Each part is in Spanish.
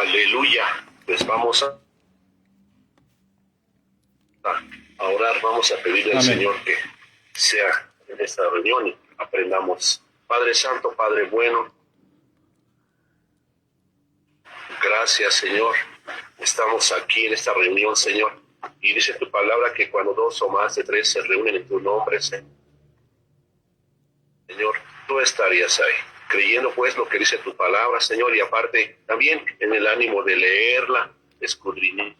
Aleluya. Pues vamos a orar, vamos a pedirle al Amén. Señor que sea en esta reunión y aprendamos. Padre Santo, Padre bueno, gracias, Señor. Estamos aquí en esta reunión, Señor. Y dice tu palabra que cuando dos o más de tres se reúnen en tu nombre, Señor, tú estarías ahí. Creyendo pues lo que dice tu palabra, Señor, y aparte también en el ánimo de leerla, escudriñarla,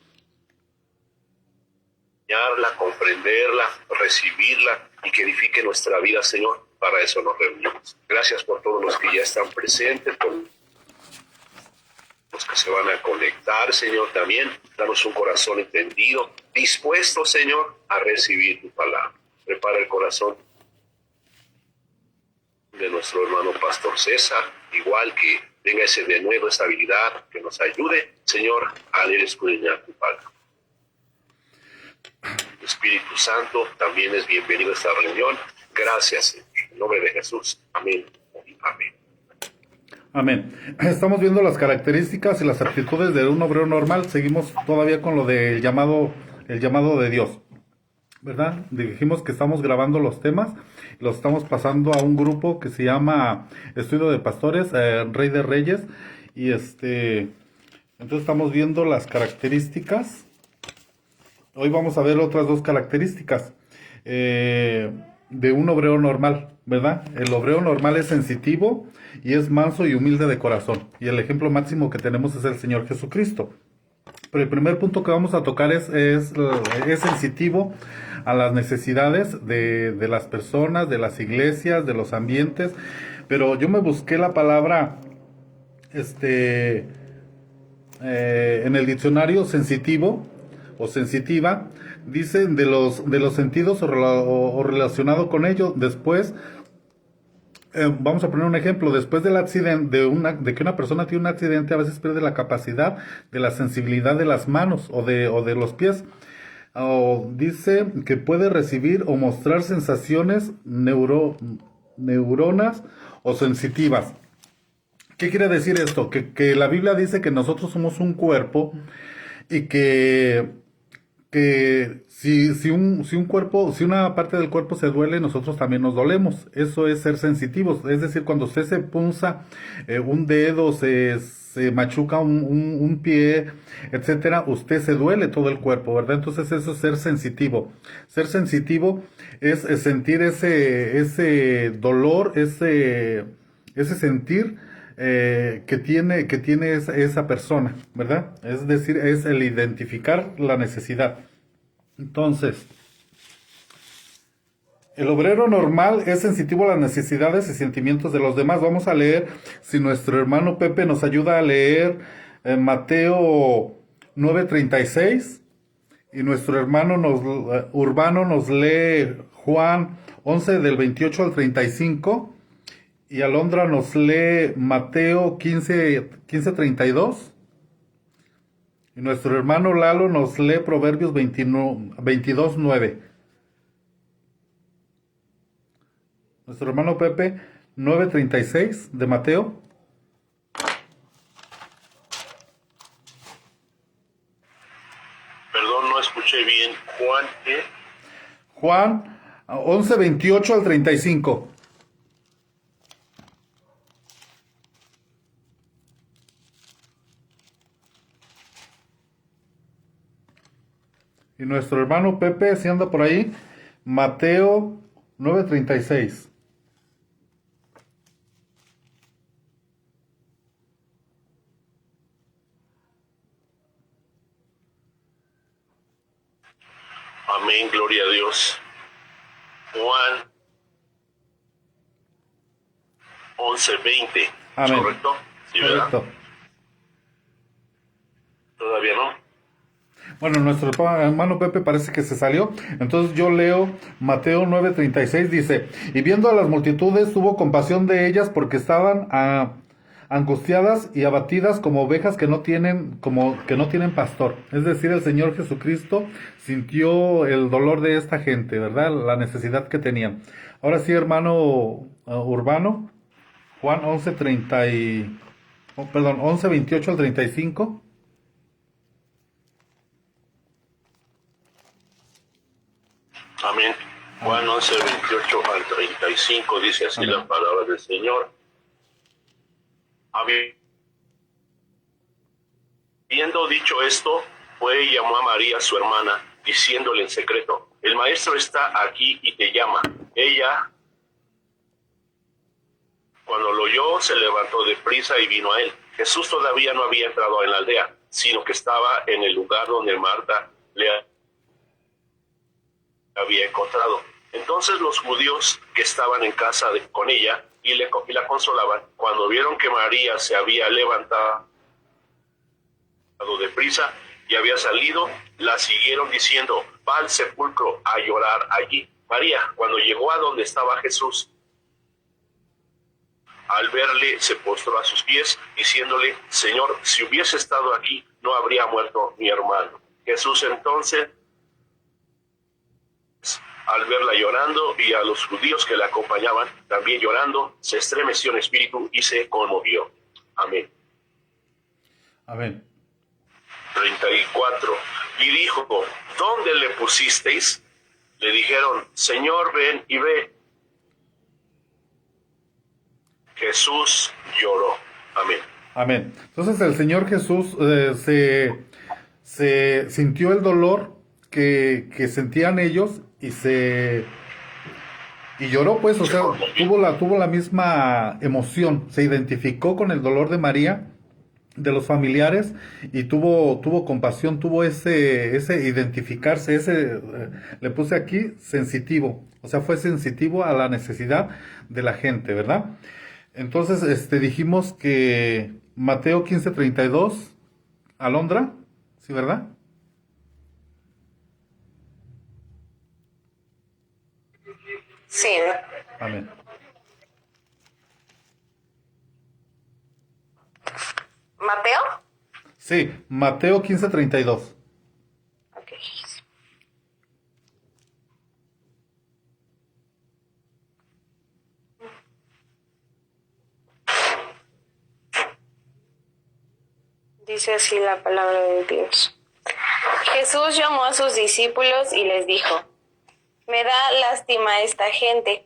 comprenderla, recibirla y que edifique nuestra vida, Señor. Para eso nos reunimos. Gracias por todos los que ya están presentes, por los que se van a conectar, Señor, también. Danos un corazón entendido, dispuesto, Señor, a recibir tu palabra. Prepara el corazón de nuestro hermano Pastor César, igual que tenga ese denuedo, esa habilidad, que nos ayude, Señor, a leer y escudriñar tu palabra. Espíritu Santo también es bienvenido a esta reunión. Gracias, en nombre de Jesús. Amén. Amén. Amén. Estamos viendo las características y las aptitudes de un obrero normal. Seguimos todavía con lo del llamado de Dios, ¿verdad? Dijimos que estamos grabando los temas, los estamos pasando a un grupo que se llama Estudio de Pastores, Rey de Reyes, y entonces estamos viendo las características. Hoy vamos a ver otras dos características de un obrero normal, ¿verdad? El obrero normal es sensitivo y es manso y humilde de corazón. Y el ejemplo máximo que tenemos es el Señor Jesucristo. Pero el primer punto que vamos a tocar es sensitivo a las necesidades de las personas, de las iglesias, de los ambientes. Pero yo me busqué la palabra en el diccionario sensitivo o sensitiva, dicen de los sentidos o relacionado con ello. Después, vamos a poner un ejemplo. Después del accidente, de que una persona tiene un accidente, a veces pierde la capacidad de la sensibilidad de las manos o de los pies. O dice que puede recibir o mostrar sensaciones neuronas o sensitivas. ¿Qué quiere decir esto? Que la Biblia dice que nosotros somos un cuerpo y que si una parte del cuerpo se duele, nosotros también nos dolemos. Eso es ser sensitivos. Es decir, cuando usted se punza un dedo, se machuca un pie, etcétera, usted se duele todo el cuerpo, ¿verdad? Entonces eso es ser sensitivo. Ser sensitivo es sentir ese dolor, ese sentir que tiene esa persona, ¿verdad? Es decir, es el identificar la necesidad. Entonces, el obrero normal es sensitivo a las necesidades y sentimientos de los demás. Vamos a leer, si nuestro hermano Pepe nos ayuda a leer Mateo 9:36, y nuestro hermano Urbano nos lee Juan 11 del 28 al 35. Y Alondra nos lee Mateo 15:32. Y nuestro hermano Lalo nos lee Proverbios 22:9. Nuestro hermano Pepe 9:36 de Mateo. Perdón, no escuché bien. Juan, ¿qué? Juan 11:28 al 35. Y nuestro hermano Pepe, si anda por ahí, Mateo 9:36. Amén, gloria a Dios. Juan 11:20. Amén. ¿Correcto? Sí, ¿verdad? Correcto. Todavía no. Bueno, nuestro hermano Pepe parece que se salió. Entonces yo leo Mateo 9:36, dice: y viendo a las multitudes, tuvo compasión de ellas porque estaban angustiadas y abatidas como ovejas que no tienen pastor. Es decir, el Señor Jesucristo sintió el dolor de esta gente, ¿verdad? La necesidad que tenían. Ahora sí, hermano Urbano, Juan 11:30 perdón, 11:28 al 35. Amén. Juan 11:28 al 35 dice así Amén. la palabra del Señor. Habiendo dicho esto, fue y llamó a María, su hermana, diciéndole en secreto: el maestro está aquí y te llama. Ella, cuando lo oyó, se levantó de prisa y vino a él. Jesús todavía no había entrado en la aldea, sino que estaba en el lugar donde Marta le había encontrado. Entonces los judíos que estaban en casa con ella y la consolaban, cuando vieron que María se había levantado deprisa y había salido, la siguieron diciendo: va al sepulcro a llorar allí. María, cuando llegó a donde estaba Jesús, al verle, se postró a sus pies, diciéndole: Señor, si hubiese estado aquí, no habría muerto mi hermano. Jesús entonces, al verla llorando y a los judíos que la acompañaban también llorando, se estremeció en espíritu y se conmovió. Amén. Amén. 34. Y dijo: ¿dónde le pusisteis? Le dijeron: Señor, ven y ve. Jesús lloró. Amén. Amén. Entonces el Señor Jesús se sintió el dolor que sentían ellos y lloró, pues, o sea, tuvo la misma emoción, se identificó con el dolor de María, de los familiares, y tuvo compasión, tuvo ese identificarse, le puse aquí sensitivo, o sea, fue sensitivo a la necesidad de la gente, ¿verdad? Entonces, dijimos que Mateo 15:32, Alondra, ¿sí, verdad? Sí, Amén. Mateo. Sí, Mateo 15:32. Ok. Dice así la palabra de Dios. Jesús llamó a sus discípulos y les dijo: me da lástima esta gente.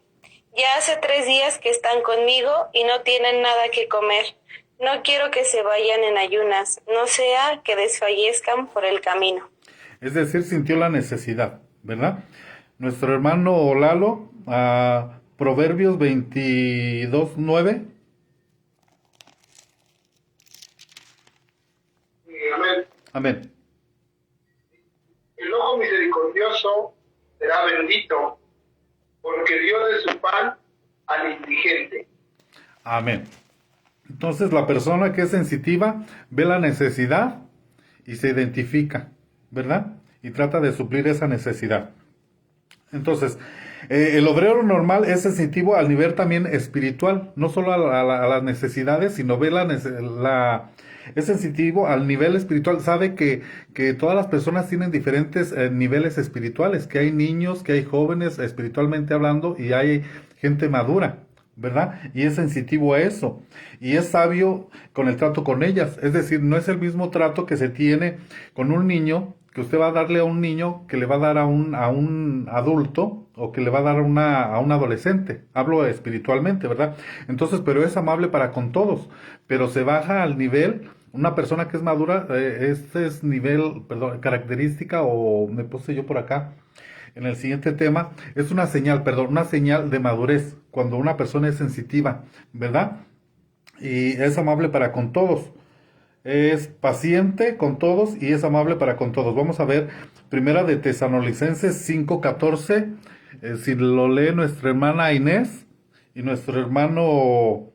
Ya hace 3 días que están conmigo y no tienen nada que comer. No quiero que se vayan en ayunas, no sea que desfallezcan por el camino. Es decir, sintió la necesidad, ¿verdad? Nuestro hermano Lalo, Proverbios 22:9. Amén. Amén. El ojo misericordioso será bendito, porque dio de su pan al indigente. Amén. Entonces la persona que es sensitiva ve la necesidad y se identifica, ¿verdad? Y trata de suplir esa necesidad. Entonces, el obrero normal es sensitivo al nivel también espiritual, no solo a las necesidades, sino ve es sensitivo al nivel espiritual, sabe que todas las personas tienen diferentes niveles espirituales, que hay niños, que hay jóvenes espiritualmente hablando y hay gente madura, ¿verdad? Y es sensitivo a eso. Y es sabio con el trato con ellas. Es decir, no es el mismo trato que se tiene con un niño, que usted va a darle a un niño, que le va a dar a un adulto, o que le va a dar a un adolescente. Hablo espiritualmente, ¿verdad? Entonces, pero es amable para con todos. Pero se baja al nivel, una persona que es madura, este es nivel, perdón, característica, o me puse yo por acá, en el siguiente tema, es una señal de madurez, cuando una persona es sensitiva, ¿verdad? Y es amable para con todos, es paciente con todos y es amable para con todos. Vamos a ver Primera de Tesalonicenses 5:14, si lo lee nuestra hermana Inés, y nuestro hermano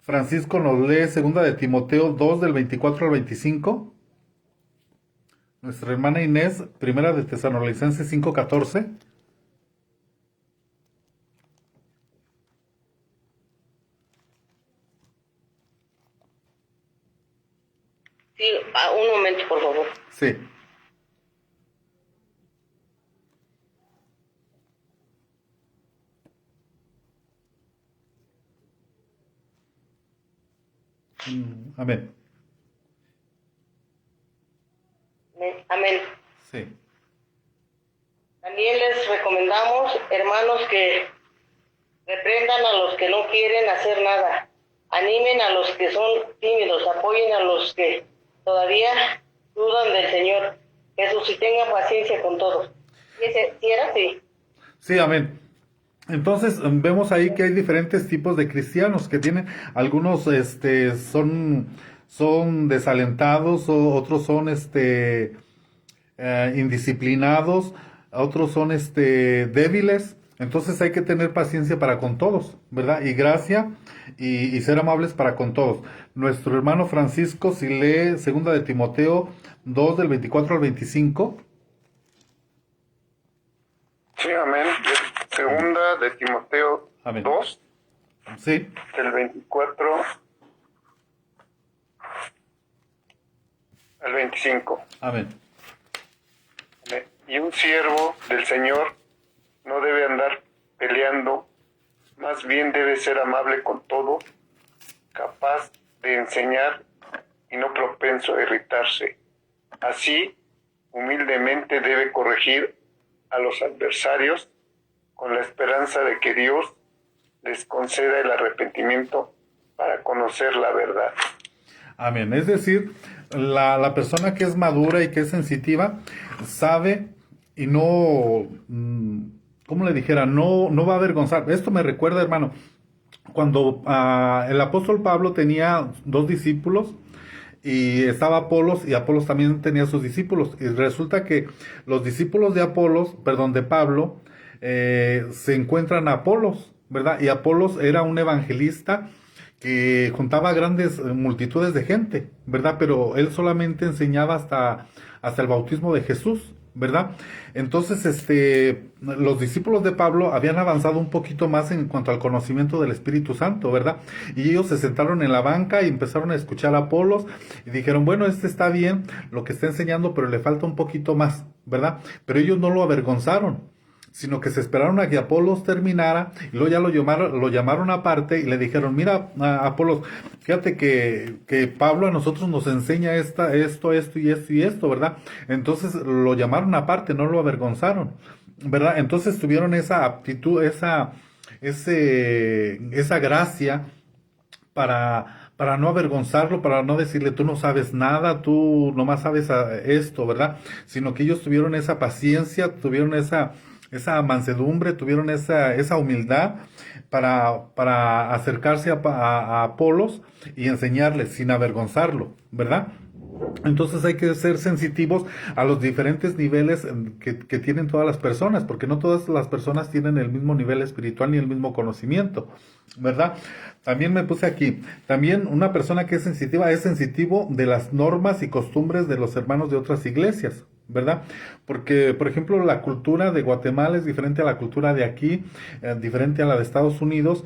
Francisco nos lee Segunda de Timoteo 2 del 24 al 25. Nuestra hermana Inés, Primera de Tesalonicenses 5:14. Sí, un momento, por favor. Sí. Amén. Amén. Sí. También les recomendamos, hermanos, que reprendan a los que no quieren hacer nada, animen a los que son tímidos, apoyen a los que todavía dudan del Señor. Jesús, y tengan paciencia con todos. ¿Sí era así? Sí, amén. Entonces vemos ahí que hay diferentes tipos de cristianos que tienen, algunos son desalentados, o otros son indisciplinados, otros son débiles. Entonces hay que tener paciencia para con todos, ¿verdad? Y gracia y ser amables para con todos. Nuestro hermano Francisco, si lee 2 de Timoteo 2 del 24 al 25. Sí, amén. Segunda de Timoteo Amén. 2, Sí, del 24 al 25. amén. Amén. Y un siervo del Señor no debe andar peleando, más bien debe ser amable con todo, capaz de enseñar y no propenso a irritarse. Así, humildemente debe corregir a los adversarios con la esperanza de que Dios les conceda el arrepentimiento para conocer la verdad. Amén. Es decir, la persona que es madura y que es sensitiva sabe y no, ¿cómo le dijera? No va a avergonzar. Esto me recuerda, hermano, cuando el apóstol Pablo tenía 2 discípulos, y estaba Apolos, y Apolos también tenía sus discípulos, y resulta que los discípulos de Pablo, se encuentran a Apolos, ¿verdad? Y Apolos era un evangelista que juntaba grandes multitudes de gente, ¿verdad? Pero él solamente enseñaba hasta el bautismo de Jesús, ¿verdad? Entonces, los discípulos de Pablo habían avanzado un poquito más en cuanto al conocimiento del Espíritu Santo, ¿verdad? Y ellos se sentaron en la banca y empezaron a escuchar a Apolos y dijeron, bueno, está bien lo que está enseñando, pero le falta un poquito más, ¿verdad? Pero ellos no lo avergonzaron, sino que se esperaron a que Apolos terminara, y luego ya lo llamaron aparte y le dijeron, mira, Apolos, fíjate que Pablo a nosotros nos enseña esto, y esto, ¿verdad? Entonces lo llamaron aparte, no lo avergonzaron, ¿verdad? Entonces tuvieron esa aptitud, esa gracia para no avergonzarlo, para no decirle, tú no sabes nada, tú nomás sabes esto, ¿verdad? Sino que ellos tuvieron esa paciencia, tuvieron esa mansedumbre, tuvieron esa humildad para acercarse a Apolos y enseñarles sin avergonzarlo, ¿verdad? Entonces hay que ser sensitivos a los diferentes niveles que tienen todas las personas, porque no todas las personas tienen el mismo nivel espiritual ni el mismo conocimiento, ¿verdad? También me puse aquí, también una persona que es sensitivo de las normas y costumbres de los hermanos de otras iglesias, ¿verdad? Porque, por ejemplo, la cultura de Guatemala es diferente a la cultura de aquí, diferente a la de Estados Unidos.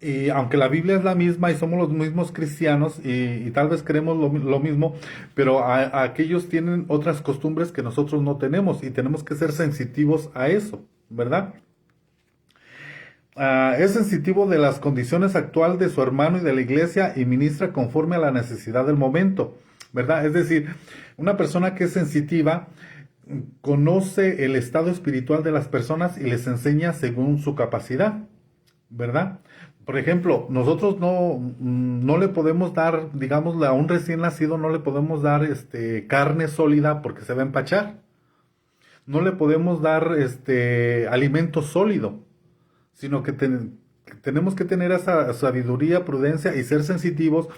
Y aunque la Biblia es la misma y somos los mismos cristianos y tal vez queremos lo mismo, pero aquellos tienen otras costumbres que nosotros no tenemos y tenemos que ser sensitivos a eso, ¿verdad? Es sensitivo de las condiciones actuales de su hermano y de la iglesia y ministra conforme a la necesidad del momento, ¿verdad? Es decir, una persona que es sensitiva conoce el estado espiritual de las personas y les enseña según su capacidad, ¿verdad? Por ejemplo, nosotros no le podemos dar, digamos, a un recién nacido no le podemos dar carne sólida porque se va a empachar. No le podemos dar alimento sólido, sino que tenemos que tener esa sabiduría, prudencia y ser sensitivos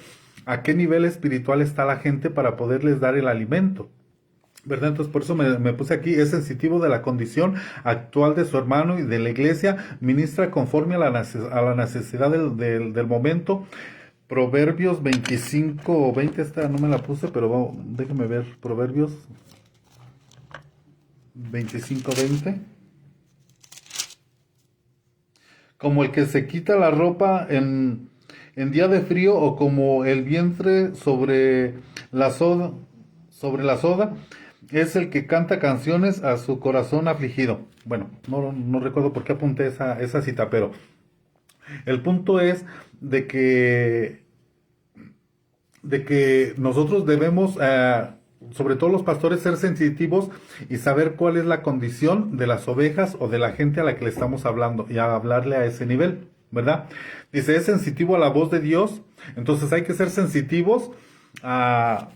a qué nivel espiritual está la gente para poderles dar el alimento, ¿verdad? Entonces por eso me puse aquí, es sensitivo de la condición actual de su hermano y de la iglesia, ministra conforme a la necesidad del momento. Proverbios 25 o 20, esta no me la puse, pero déjenme ver, Proverbios 25:20. Como el que se quita la ropa en día de frío, o como el vientre sobre la soda, es el que canta canciones a su corazón afligido. Bueno, no recuerdo por qué apunté esa cita, pero el punto es de que de que nosotros debemos, sobre todo los pastores, ser sensitivos y saber cuál es la condición de las ovejas o de la gente a la que le estamos hablando y a hablarle a ese nivel, ¿verdad? Dice, es sensitivo a la voz de Dios, entonces hay que ser sensitivos a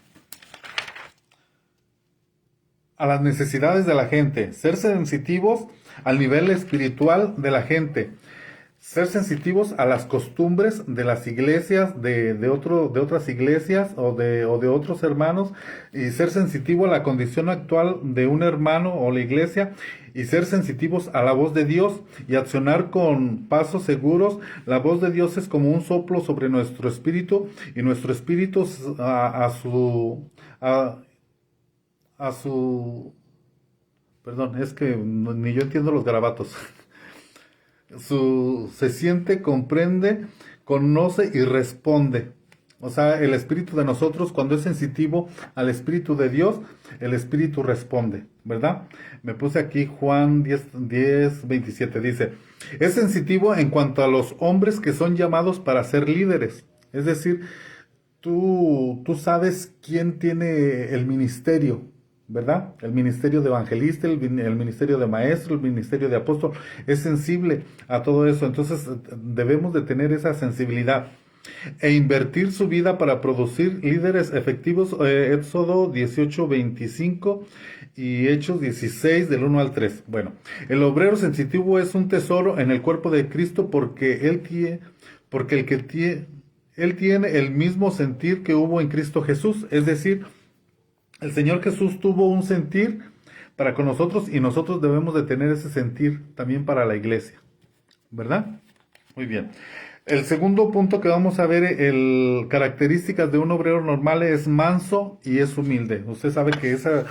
las necesidades de la gente, ser sensitivos al nivel espiritual de la gente, ser sensitivos a las costumbres de las iglesias, de otras iglesias o de otros hermanos, y ser sensitivo a la condición actual de un hermano o la iglesia, y ser sensitivos a la voz de Dios y accionar con pasos seguros. La voz de Dios es como un soplo sobre nuestro espíritu, y nuestro espíritu perdón, es que ni yo entiendo los garabatos. Se siente, comprende, conoce y responde. O sea, el espíritu de nosotros, cuando es sensitivo al espíritu de Dios, el espíritu responde, ¿verdad? Me puse aquí Juan 10:27, dice, es sensitivo en cuanto a los hombres que son llamados para ser líderes. Es decir, tú sabes quién tiene el ministerio, ¿verdad? El ministerio de evangelista, el ministerio de maestro, el ministerio de apóstol, es sensible a todo eso. Entonces debemos de tener esa sensibilidad e invertir su vida para producir líderes efectivos. Éxodo 18:25 y Hechos 16 del 1 al 3. Bueno, el obrero sensitivo es un tesoro en el cuerpo de Cristo porque él tiene el mismo sentir que hubo en Cristo Jesús, es decir, el Señor Jesús tuvo un sentir para con nosotros y nosotros debemos de tener ese sentir también para la iglesia, ¿verdad? Muy bien. El segundo punto que vamos a ver, características de un obrero normal, es manso y es humilde. Usted sabe que esa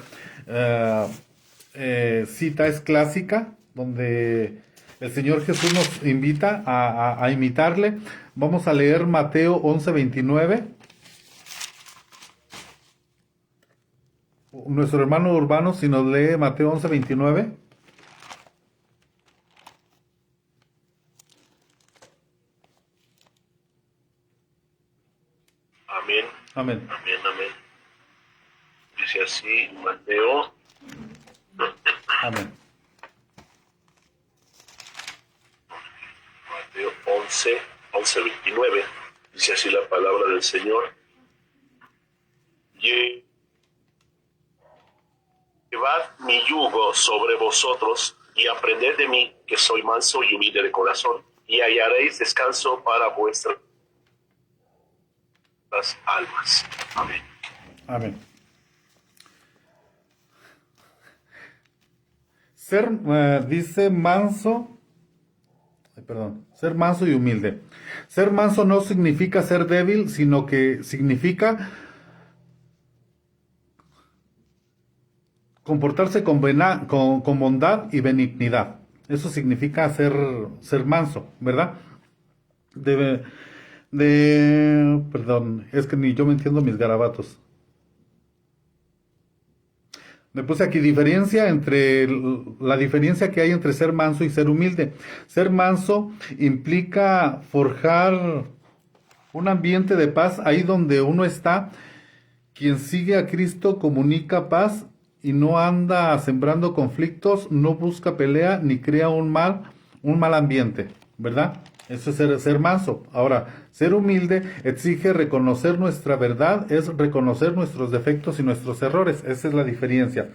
cita es clásica, donde el Señor Jesús nos invita a imitarle. Vamos a leer Mateo 11:29. Nuestro hermano Urbano, si nos lee Mateo 11:29. Amén. Amén. Amén, amén. Dice así Mateo. Amén. Mateo 11:29. Dice así la palabra del Señor. Llevad mi yugo sobre vosotros y aprended de mí, que soy manso y humilde de corazón, y hallaréis descanso para vuestras almas. Amén. Amén. Dice manso, ser manso y humilde. Ser manso no significa ser débil, sino que significa comportarse con bondad y benignidad. Eso significa ser manso, ¿verdad? Perdón, es que ni yo me entiendo mis garabatos. Me puse aquí la diferencia que hay entre ser manso y ser humilde. Ser manso implica forjar un ambiente de paz ahí donde uno está. Quien sigue a Cristo comunica paz y no anda sembrando conflictos, no busca pelea ni crea un mal ambiente, ¿verdad? Eso es ser manso. Ahora, ser humilde exige reconocer nuestra verdad, es reconocer nuestros defectos y nuestros errores. Esa es la diferencia.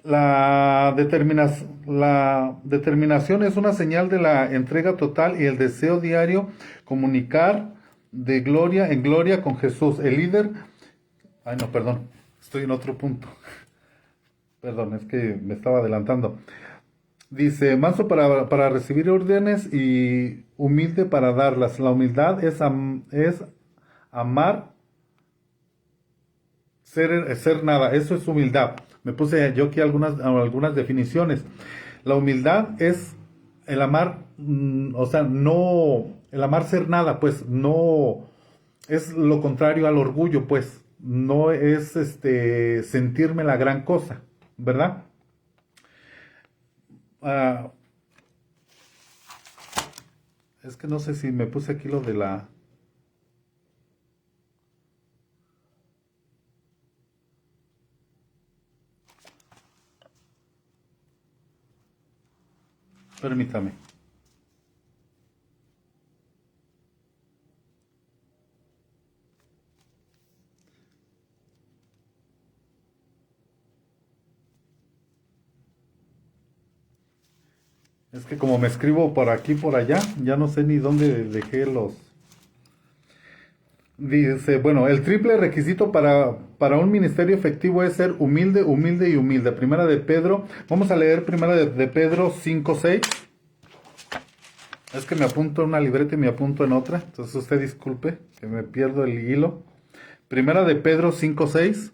La determinación es una señal de la entrega total y el deseo diario comunicar de gloria en gloria con Jesús. El líder... Ay, no, perdón. Estoy en otro punto. Perdón, es que me estaba adelantando. Dice, manso para recibir órdenes y humilde para darlas. La humildad es amar, ser nada. Eso es humildad. Me puse yo aquí algunas definiciones. La humildad es el amar, no, el amar ser nada, pues no, es lo contrario al orgullo, pues no es sentirme la gran cosa, ¿verdad? Es que no sé si me puse aquí lo de la... Permítame. Es que como me escribo por aquí, por allá, ya no sé ni dónde dejé los... Dice, bueno, el triple requisito para un ministerio efectivo es ser humilde, humilde y humilde. Primera de Pedro, vamos a leer primera de Pedro 5:6. Es que me apunto en una libreta y me apunto en otra, entonces usted disculpe que me pierdo el hilo. Primera de Pedro 5:6.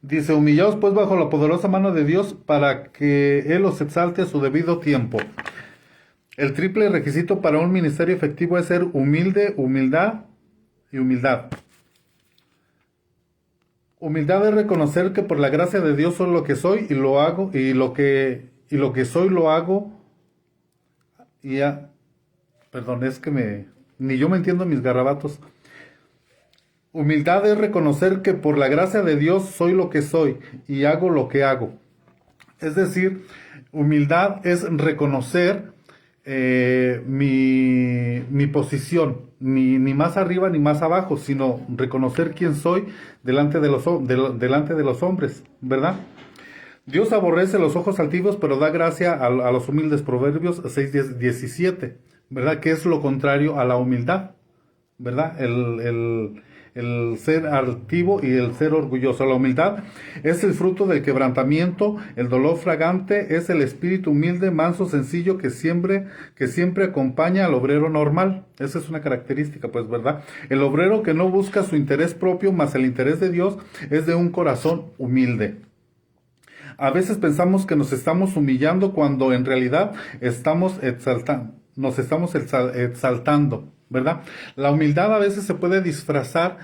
Dice, humillaos pues bajo la poderosa mano de Dios para que Él os exalte a su debido tiempo. El triple requisito para un ministerio efectivo es ser humilde, humildad y humildad. Humildad es reconocer que por la gracia de Dios soy lo que soy y lo hago, y lo que soy lo hago. Perdón, es que ni yo me entiendo mis garabatos. Humildad es reconocer que por la gracia de Dios soy lo que soy y hago lo que hago. Es decir, humildad es reconocer mi posición, ni más arriba ni más abajo, sino reconocer quién soy delante de los hombres, ¿verdad? Dios aborrece los ojos altivos, pero da gracia a los humildes. Proverbios 6:17, ¿verdad? Que es lo contrario a la humildad, ¿verdad? El ser altivo y el ser orgulloso. La humildad es el fruto del quebrantamiento, el dolor fragante es el espíritu humilde, manso, sencillo, que siempre acompaña al obrero normal. Esa es una característica, pues, ¿verdad? El obrero que no busca su interés propio, más el interés de Dios, es de un corazón humilde. A veces pensamos que nos estamos humillando cuando en realidad nos estamos exaltando, ¿verdad? La humildad a veces se puede disfrazar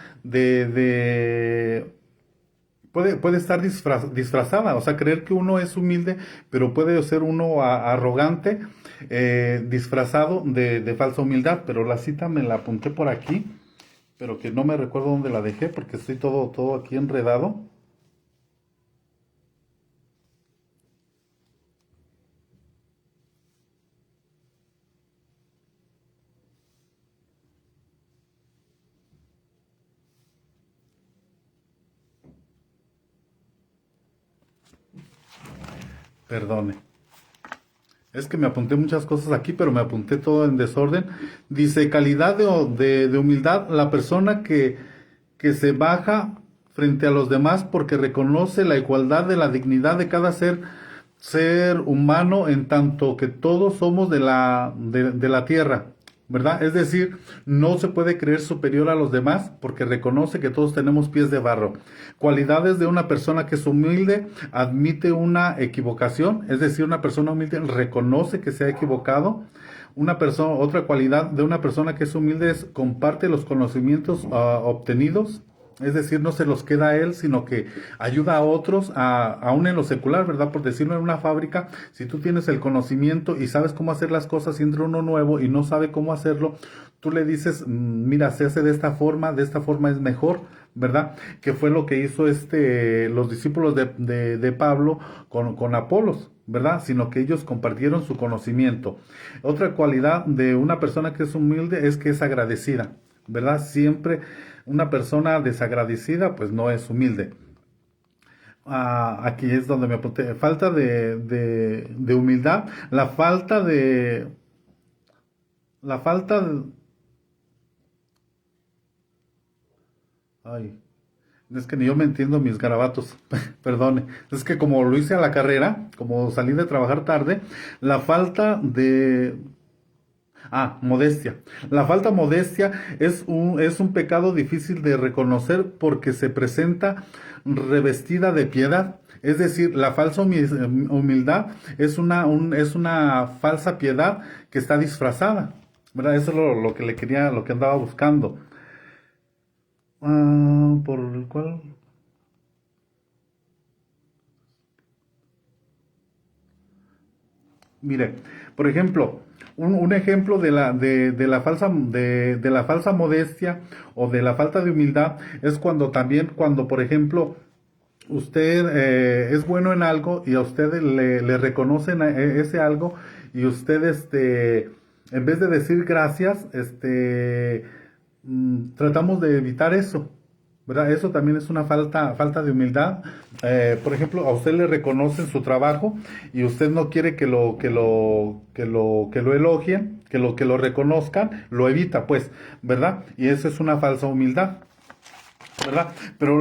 puede estar disfrazada, o sea, creer que uno es humilde, pero puede ser uno arrogante, disfrazado de falsa humildad. Pero la cita me la apunté por aquí, pero que no me recuerdo dónde la dejé porque estoy todo aquí enredado. Perdone. Es que me apunté muchas cosas aquí, pero me apunté todo en desorden. Dice, calidad de humildad, la persona que se baja frente a los demás porque reconoce la igualdad de la dignidad de cada ser humano, en tanto que todos somos de la tierra, ¿verdad? Es decir, no se puede creer superior a los demás porque reconoce que todos tenemos pies de barro. Cualidades de una persona que es humilde: admite una equivocación, es decir, una persona humilde reconoce que se ha equivocado. Otra cualidad de una persona que es humilde es comparte los conocimientos obtenidos. Es decir, no se los queda a él, sino que ayuda a otros, aún en lo secular, ¿verdad? Por decirlo, en una fábrica, si tú tienes el conocimiento y sabes cómo hacer las cosas y entra uno nuevo y no sabe cómo hacerlo, tú le dices, mira, se hace de esta forma es mejor, ¿verdad? Que fue lo que hizo los discípulos de Pablo con Apolos, ¿verdad? Sino que ellos compartieron su conocimiento. Otra cualidad de una persona que es humilde es que es agradecida, ¿verdad? Siempre una persona desagradecida pues no es humilde. Aquí es donde me apunté. Falta de humildad. Ay, es que ni yo me entiendo mis garabatos. Perdone. Es que como lo hice a la carrera, como salí de trabajar tarde, la falta de Modestia. La falta modestia es un pecado difícil de reconocer porque se presenta revestida de piedad. Es decir, la falsa humildad es una falsa piedad que está disfrazada, ¿verdad? Eso es lo que lo que andaba buscando. ¿Por el cual? Mire, por ejemplo, un ejemplo de la falsa modestia o de la falta de humildad es cuando, por ejemplo, usted es bueno en algo y a usted le reconocen ese algo y usted, en vez de decir gracias, tratamos de evitar eso, ¿verdad? Eso también es una falta de humildad. Por ejemplo, a usted le reconocen su trabajo y usted no quiere que lo elogien, que lo reconozcan, lo evita, pues, ¿verdad? Y eso es una falsa humildad, ¿verdad? Pero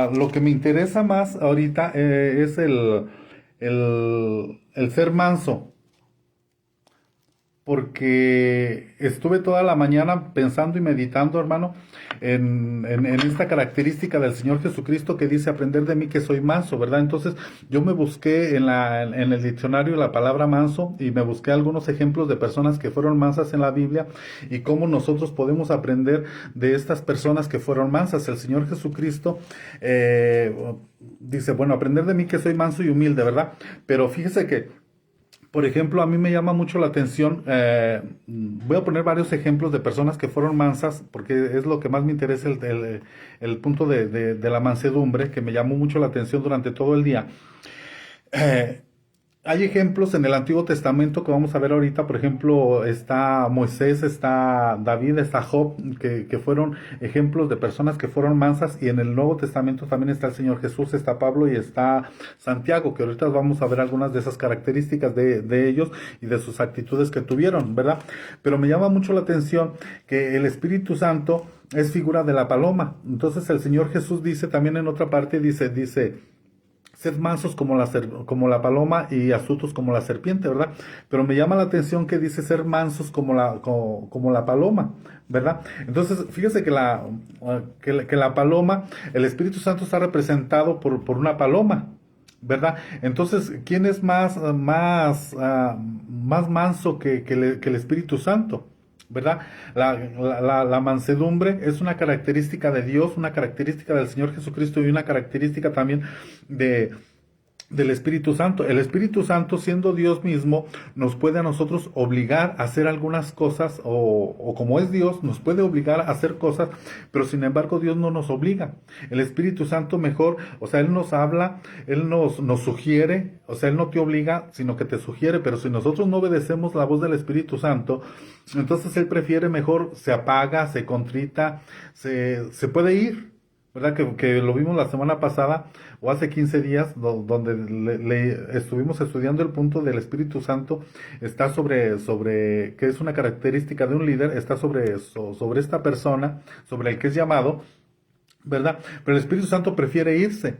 lo que me interesa más ahorita es el ser manso, porque estuve toda la mañana pensando y meditando, hermano, en esta característica del Señor Jesucristo que dice aprender de mí que soy manso, ¿verdad? Entonces yo me busqué en el diccionario la palabra manso y me busqué algunos ejemplos de personas que fueron mansas en la Biblia y cómo nosotros podemos aprender de estas personas que fueron mansas. El Señor Jesucristo dice, bueno, aprender de mí que soy manso y humilde, ¿verdad? Pero fíjese que por ejemplo, a mí me llama mucho la atención, voy a poner varios ejemplos de personas que fueron mansas, porque es lo que más me interesa, el punto de la mansedumbre, que me llamó mucho la atención durante todo el día. Hay ejemplos en el Antiguo Testamento que vamos a ver ahorita, por ejemplo, está Moisés, está David, está Job, que fueron ejemplos de personas que fueron mansas, y en el Nuevo Testamento también está el Señor Jesús, está Pablo y está Santiago, que ahorita vamos a ver algunas de esas características de ellos y de sus actitudes que tuvieron, ¿verdad? Pero me llama mucho la atención que el Espíritu Santo es figura de la paloma. Entonces el Señor Jesús dice también en otra parte, dice, sed mansos como la paloma y astutos como la serpiente, ¿verdad? Pero me llama la atención que dice ser mansos como la paloma, ¿verdad? Entonces, fíjese que la paloma, el Espíritu Santo está representado por una paloma, ¿verdad? Entonces, ¿quién es más manso que el Espíritu Santo? ¿Verdad? La mansedumbre es una característica de Dios, una característica del Señor Jesucristo y una característica también del Espíritu Santo. El Espíritu Santo, siendo Dios mismo, nos puede a nosotros obligar a hacer algunas cosas, o como es Dios, nos puede obligar a hacer cosas, pero sin embargo Dios no nos obliga. El Espíritu Santo mejor, o sea, Él nos habla, Él nos sugiere, o sea, Él no te obliga, sino que te sugiere, pero si nosotros no obedecemos la voz del Espíritu Santo, entonces Él prefiere mejor, se apaga, se contrita, se puede ir. ¿Verdad? Que lo vimos la semana pasada o hace 15 días, donde estuvimos estudiando el punto del Espíritu Santo, está sobre que es una característica de un líder, está sobre esta persona, sobre el que es llamado, ¿verdad? Pero el Espíritu Santo prefiere irse,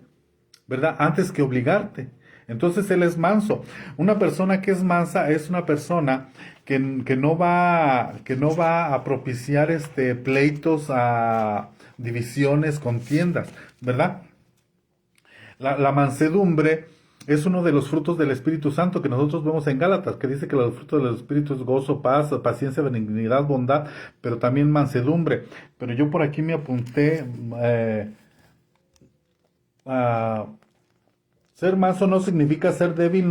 ¿verdad? Antes que obligarte. Entonces Él es manso. Una persona que es mansa es una persona que no va a propiciar pleitos, a divisiones, contiendas, ¿verdad? La mansedumbre es uno de los frutos del Espíritu Santo que nosotros vemos en Gálatas, que dice que los frutos del Espíritu es gozo, paz, paciencia, benignidad, bondad, pero también mansedumbre. Pero yo por aquí me apunté, ser manso no significa ser débil,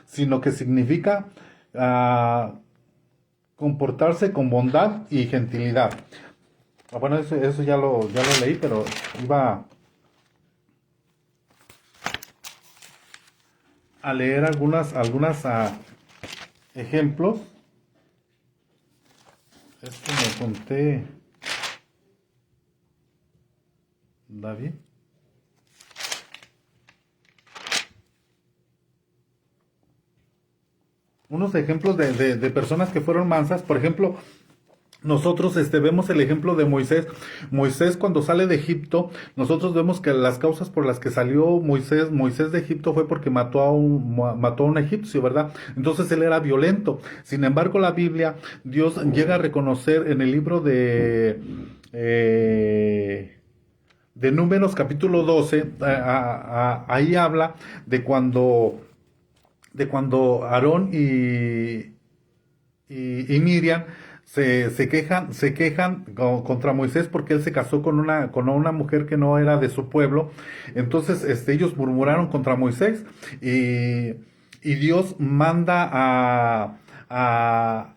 sino que significa comportarse con bondad y gentilidad. Bueno, eso ya lo leí, pero iba a leer algunas ejemplos. Esto me conté David. Unos ejemplos de personas que fueron mansas. Por ejemplo, nosotros vemos el ejemplo de Moisés. Moisés cuando sale de Egipto, nosotros vemos que las causas por las que salió Moisés de Egipto fue porque mató a un egipcio, ¿verdad? Entonces él era violento. Sin embargo, la Biblia, Dios llega a reconocer en el libro de Números capítulo 12, ahí habla de cuando Aarón y Miriam se quejan contra Moisés porque él se casó con una mujer que no era de su pueblo. Entonces ellos murmuraron contra Moisés y Dios manda a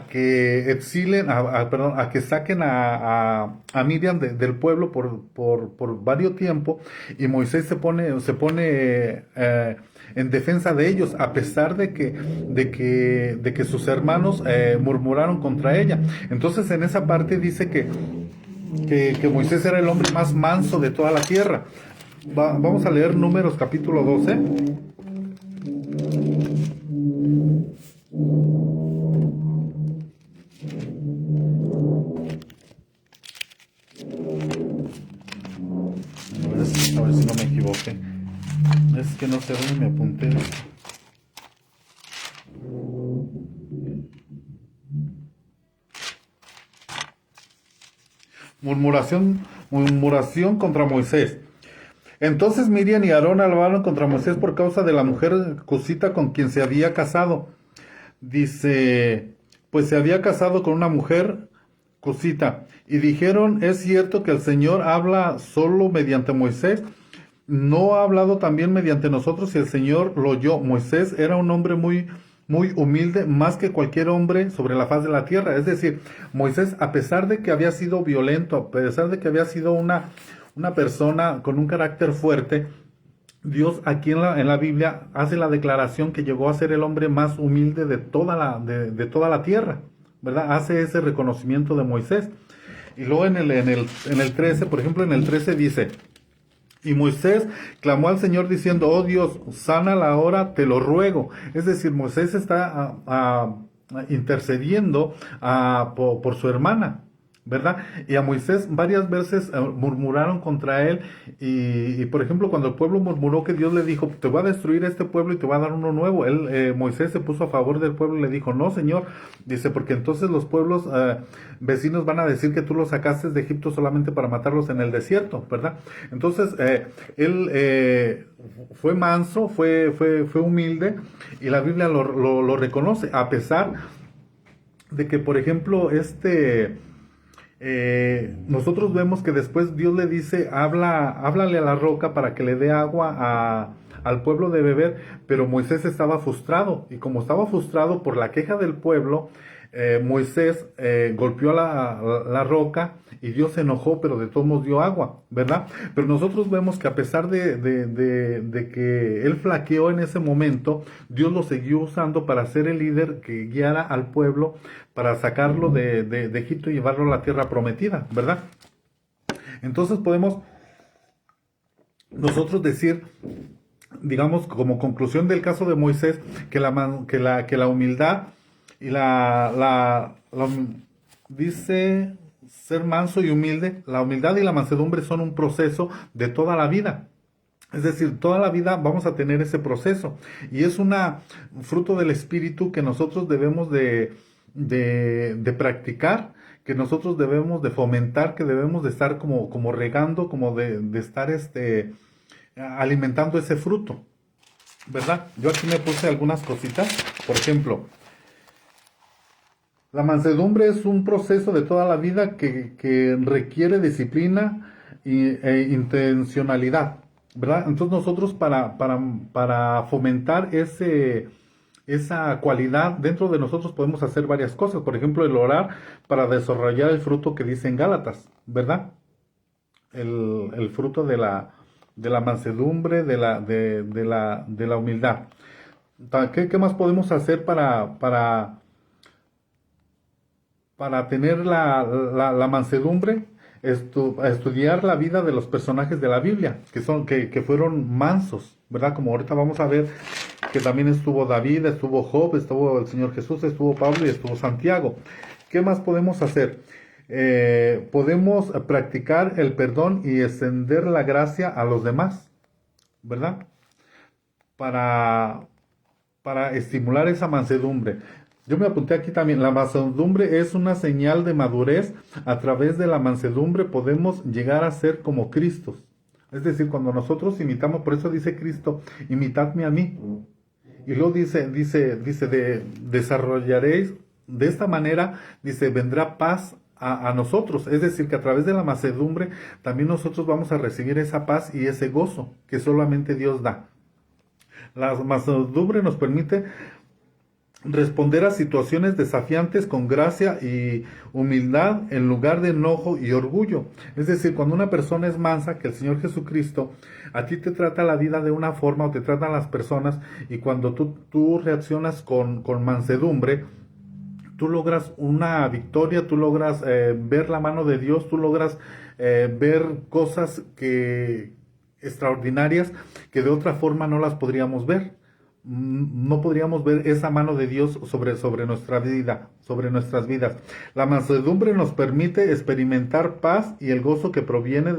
que exilen, a que saquen a Miriam del pueblo por varios tiempo, y Moisés se pone en defensa de ellos, a pesar de que sus hermanos murmuraron contra ella. Entonces en esa parte dice que Moisés era el hombre más manso de toda la tierra. Vamos a leer Números capítulo 12. A ver si no me equivoqué. Es que no sé dónde me apunté. Murmuración contra Moisés. Entonces Miriam y Aarón hablaron contra Moisés por causa de la mujer cusita con quien se había casado. Dice, pues se había casado con una mujer cusita. Y dijeron, ¿es cierto que el Señor habla solo mediante Moisés? ¿No ha hablado también mediante nosotros y el Señor lo oyó? Moisés era un hombre muy humilde, más que cualquier hombre sobre la faz de la tierra. Es decir, Moisés, a pesar de que había sido violento, a pesar de que había sido una persona con un carácter fuerte, Dios aquí en la Biblia hace la declaración que llegó a ser el hombre más humilde de toda la tierra, ¿verdad? Hace ese reconocimiento de Moisés. Y luego en el 13, por ejemplo, en el 13 dice, y Moisés clamó al Señor diciendo, oh Dios, sánala ahora, te lo ruego. Es decir, Moisés está intercediendo por su hermana, ¿verdad? Y a Moisés varias veces murmuraron contra él y por ejemplo, cuando el pueblo murmuró, que Dios le dijo, te voy a destruir este pueblo y te voy a dar uno nuevo, Moisés se puso a favor del pueblo y le dijo, no, Señor, dice, porque entonces los pueblos vecinos van a decir que tú los sacaste de Egipto solamente para matarlos en el desierto, ¿verdad? Entonces él fue manso, fue humilde, y la Biblia lo reconoce, a pesar de que, por ejemplo, nosotros vemos que después Dios le dice, háblale a la roca para que le dé agua al pueblo de beber, pero Moisés estaba frustrado, y como estaba frustrado por la queja del pueblo, Moisés golpeó la roca y Dios se enojó, pero de todos modos dio agua, ¿verdad? Pero nosotros vemos que a pesar de que él flaqueó en ese momento, Dios lo siguió usando para ser el líder que guiara al pueblo para sacarlo de Egipto y llevarlo a la tierra prometida, ¿verdad? Entonces podemos nosotros decir, digamos, como conclusión del caso de Moisés, que la humildad y dice ser manso y humilde, la humildad y la mansedumbre son un proceso de toda la vida. Es decir, toda la vida vamos a tener ese proceso, y es un fruto del Espíritu que nosotros debemos de practicar, que nosotros debemos de fomentar, que debemos de estar como regando, como de estar alimentando ese fruto, ¿verdad? Yo aquí me puse algunas cositas. Por ejemplo, la mansedumbre es un proceso de toda la vida que requiere disciplina e intencionalidad, ¿verdad? Entonces nosotros para fomentar esa cualidad dentro de nosotros podemos hacer varias cosas. Por ejemplo, el orar para desarrollar el fruto que dice en Gálatas, ¿verdad? El fruto de la mansedumbre, de la humildad. ¿Qué más podemos hacer para tener la mansedumbre? Estudiar la vida de los personajes de la Biblia, que fueron mansos, ¿verdad? Como ahorita vamos a ver que también estuvo David, estuvo Job, estuvo el Señor Jesús, estuvo Pablo y estuvo Santiago. ¿Qué más podemos hacer? Podemos practicar el perdón y extender la gracia a los demás, ¿verdad? Para estimular esa mansedumbre. Yo me apunté aquí también, la mansedumbre es una señal de madurez. A través de la mansedumbre podemos llegar a ser como Cristo. Es decir, cuando nosotros imitamos, por eso dice Cristo, imitadme a mí. Y luego dice, desarrollaréis de esta manera, dice, vendrá paz a nosotros. Es decir, que a través de la mansedumbre también nosotros vamos a recibir esa paz y ese gozo que solamente Dios da. La mansedumbre nos permite responder a situaciones desafiantes con gracia y humildad en lugar de enojo y orgullo. Es decir, cuando una persona es mansa, que el Señor Jesucristo a ti te trata la vida de una forma o te tratan las personas, y cuando tú reaccionas con mansedumbre, tú logras una victoria, tú logras ver la mano de Dios, tú logras ver cosas extraordinarias que de otra forma no las podríamos ver. No podríamos ver esa mano de Dios sobre nuestra vida, sobre nuestras vidas. La mansedumbre nos permite experimentar paz y el gozo que proviene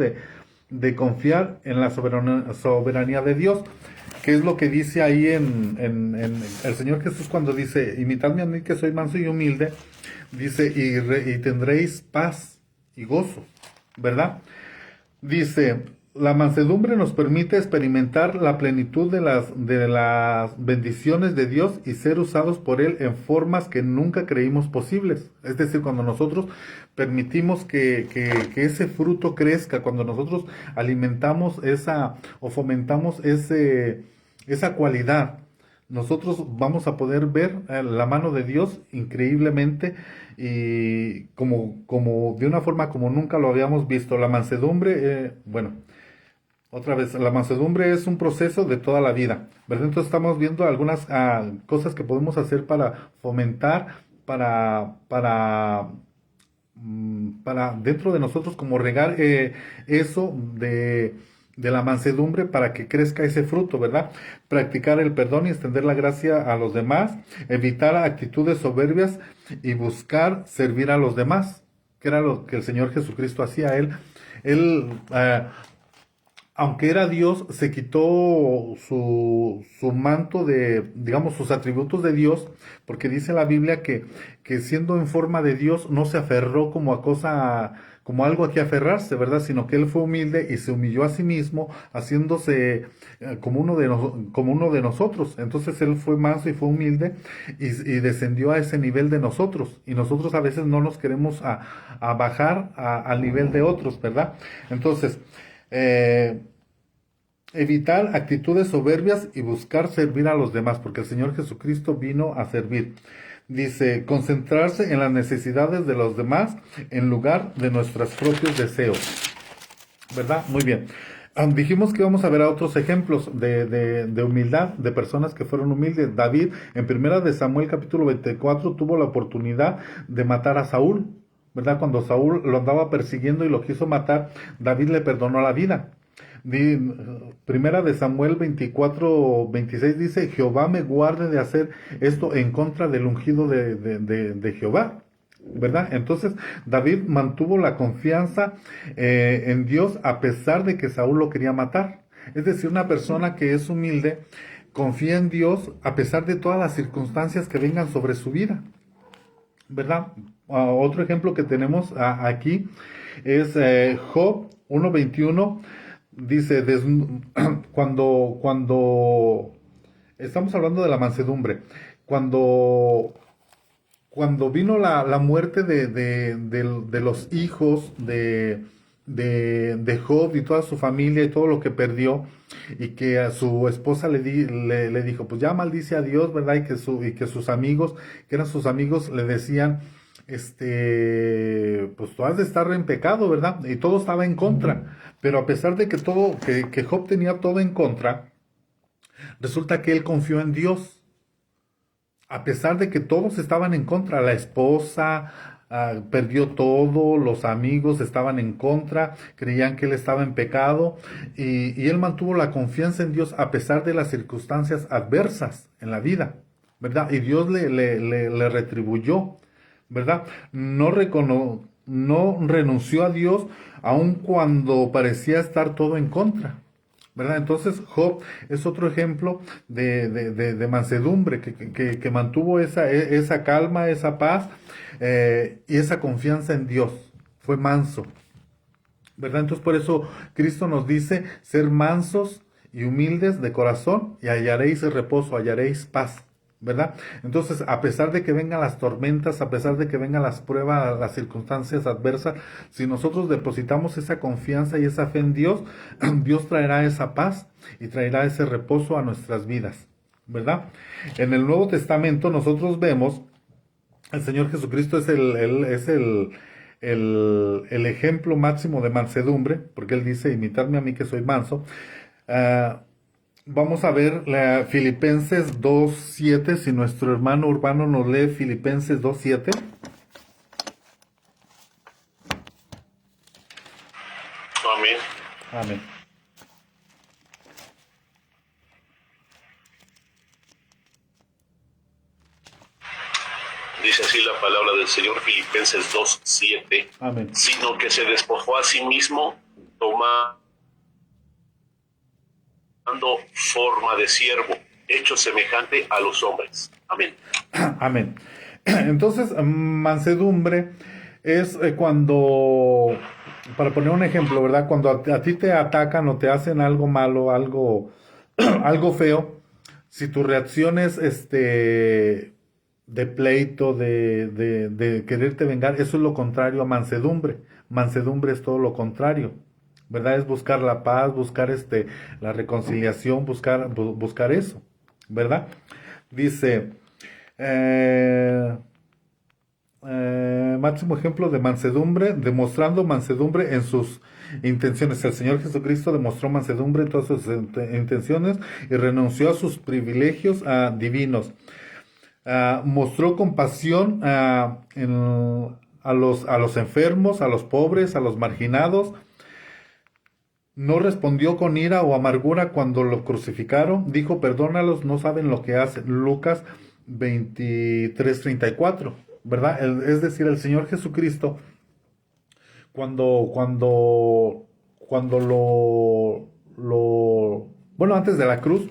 de confiar en la soberanía de Dios. ¿Qué es lo que dice ahí en el Señor Jesús cuando dice, imitadme a mí que soy manso y humilde? Dice, y tendréis paz y gozo, ¿verdad? Dice, la mansedumbre nos permite experimentar la plenitud de las bendiciones de Dios y ser usados por Él en formas que nunca creímos posibles. Es decir, cuando nosotros permitimos que ese fruto crezca, cuando nosotros alimentamos o fomentamos esa cualidad, nosotros vamos a poder ver la mano de Dios increíblemente y como de una forma como nunca lo habíamos visto. La mansedumbre, otra vez, la mansedumbre es un proceso de toda la vida, ¿verdad? Entonces estamos viendo algunas cosas que podemos hacer para fomentar, para dentro de nosotros como regar eso de la mansedumbre para que crezca ese fruto, ¿verdad? Practicar el perdón y extender la gracia a los demás, evitar actitudes soberbias y buscar servir a los demás, que era lo que el Señor Jesucristo hacía. Él aunque era Dios, se quitó su manto digamos, sus atributos de Dios, porque dice la Biblia que siendo en forma de Dios no se aferró como algo a que aferrarse, ¿verdad? Sino que Él fue humilde y se humilló a sí mismo, haciéndose como uno de nosotros. Entonces Él fue manso y fue humilde y descendió a ese nivel de nosotros. Y nosotros a veces no nos queremos a bajar al nivel de otros, ¿verdad? Entonces, evitar actitudes soberbias y buscar servir a los demás, porque el Señor Jesucristo vino a servir. Dice, concentrarse en las necesidades de los demás en lugar de nuestros propios deseos, ¿verdad? Muy bien. Dijimos que vamos a ver a otros ejemplos de humildad, de personas que fueron humildes. David, en 1 de Samuel capítulo 24, tuvo la oportunidad de matar a Saúl, ¿verdad? Cuando Saúl lo andaba persiguiendo y lo quiso matar, David le perdonó la vida. Primera de Samuel 24:26 dice, Jehová me guarde de hacer esto en contra del ungido de Jehová, ¿verdad? Entonces David mantuvo la confianza en Dios a pesar de que Saúl lo quería matar. Es decir, una persona que es humilde confía en Dios a pesar de todas las circunstancias que vengan sobre su vida, ¿verdad? Otro ejemplo que tenemos aquí es Job 1:21. Dice, cuando estamos hablando de la mansedumbre, cuando vino la muerte de los hijos de Job y toda su familia y todo lo que perdió, y que a su esposa le dijo, pues ya maldice a Dios, ¿verdad? Y que sus amigos, que eran sus amigos, le decían, pues tú has de estar en pecado, ¿verdad? Y todo estaba en contra. Pero a pesar de que Job tenía todo en contra, resulta que él confió en Dios. A pesar de que todos estaban en contra, la esposa perdió todo, los amigos estaban en contra, creían que él estaba en pecado, y él mantuvo la confianza en Dios a pesar de las circunstancias adversas en la vida, ¿verdad? Y Dios le retribuyó, ¿verdad? No renunció a Dios aun cuando parecía estar todo en contra, ¿verdad? Entonces Job es otro ejemplo de mansedumbre, que mantuvo esa calma, esa paz y esa confianza en Dios. Fue manso, ¿verdad? Entonces por eso Cristo nos dice ser mansos y humildes de corazón y hallaréis reposo, hallaréis paz, ¿verdad? Entonces, a pesar de que vengan las tormentas, a pesar de que vengan las pruebas, las circunstancias adversas, si nosotros depositamos esa confianza y esa fe en Dios, Dios traerá esa paz y traerá ese reposo a nuestras vidas, ¿verdad? En el Nuevo Testamento nosotros vemos, el Señor Jesucristo es el ejemplo máximo de mansedumbre, porque Él dice, imitadme a mí que soy manso. Vamos a ver Filipenses 2:7, si nuestro hermano Urbano nos lee Filipenses 2:7. Amén. Amén. Dice así la palabra del Señor, Filipenses 2:7. Amén. Sino que se despojó a sí mismo, tomando forma de siervo, hecho semejante a los hombres. Amén. Amén. Entonces, mansedumbre es cuando, para poner un ejemplo, ¿verdad? Cuando a ti te atacan o te hacen algo malo, algo feo, si tu reacción es de pleito, de quererte vengar, eso es lo contrario a mansedumbre. Mansedumbre es todo lo contrario, ¿verdad? Es buscar la paz, buscar la reconciliación, buscar eso, ¿verdad? Dice, máximo ejemplo de mansedumbre, demostrando mansedumbre en sus intenciones. El Señor Jesucristo demostró mansedumbre en todas sus intenciones y renunció a sus privilegios divinos. Mostró compasión a los enfermos, a los pobres, a los marginados. No respondió con ira o amargura cuando lo crucificaron. Dijo, perdónalos, no saben lo que hacen. Lucas 23:34, ¿verdad? Es decir, el Señor Jesucristo, cuando bueno, antes de la cruz,